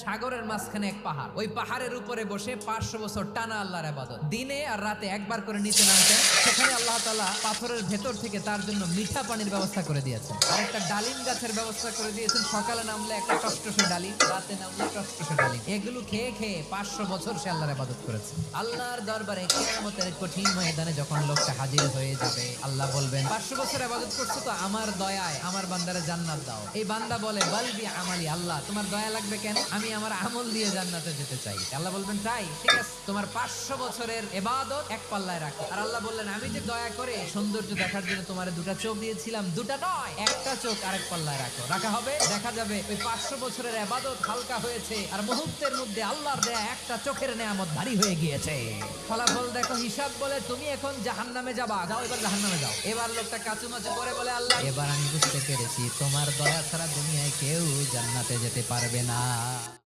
সাগরের মাঝখানে এক পাহাড়, ওই পাহাড়ের উপরে বসে 500 বছর টানা আল্লাহর ইবাদত, দিনে আর রাতে একবার করে নিচে নামতেন। সেখানে আল্লাহ তাআলা পাথরের ভেতর থেকে তার জন্য মিঠা পানির ব্যবস্থা করে দিয়েছেন, আর একটা ডালিম গাছের ব্যবস্থা করে দিয়েছেন। সকালে নামলে একটা টসটসে ডালিম, রাতে নামলে টসটসে ডালিম। এগুলো খেয়ে খেয়ে 500 বছর সে আল্লাহর ইবাদত করেছে। আল্লাহর দরবারে কিয়ামতের কঠিন ময়দানে যখন লোকটা হাজির হয়ে যাবে, আল্লাহ বলবেন 500 বছর ইবাদত করছো তো আমার দয়ায় আমার বান্দারে জান্নাত দাও। এই বান্দা বলে বালবি আমালি, আল্লাহ তোমার দয়া লাগবে কেন? আমি আমার আমল দিয়ে জান্নাতে যেতে চাই। আল্লাহ বলবেন তাই, ঠিক আছে, তোমার 500 বছরের ইবাদত এক পাল্লায় রাখো। আর আল্লাহ বললেন আমি যে দয়া করে সৌন্দর্য দেখার জন্য তোমার দুটা চোখ দিয়েছিলাম, দুটা নয়, একটা চোখ আরেক পাল্লায় রাখো। রাখা হবে, দেখা যাবে ওই 500 বছরের ইবাদত হালকা হয়েছে, আর মুহূর্তের মধ্যে আল্লাহর দেয়া একটা চোখের নেয়ামত ভারী হয়ে গিয়েছে। ফলাফল দেখো, হিসাব বলে তুমি এখন জাহান্নামে যাবা, যাও এবার জাহান্নামে যাও। এবার লোকটা কাচুমাচু করে বলে আল্লাহ এবার আমি বুঝতে পেরেছি তোমার দয়া ছাড়া দুনিয়ায় কেউ জান্নাতে যেতে পারবে না।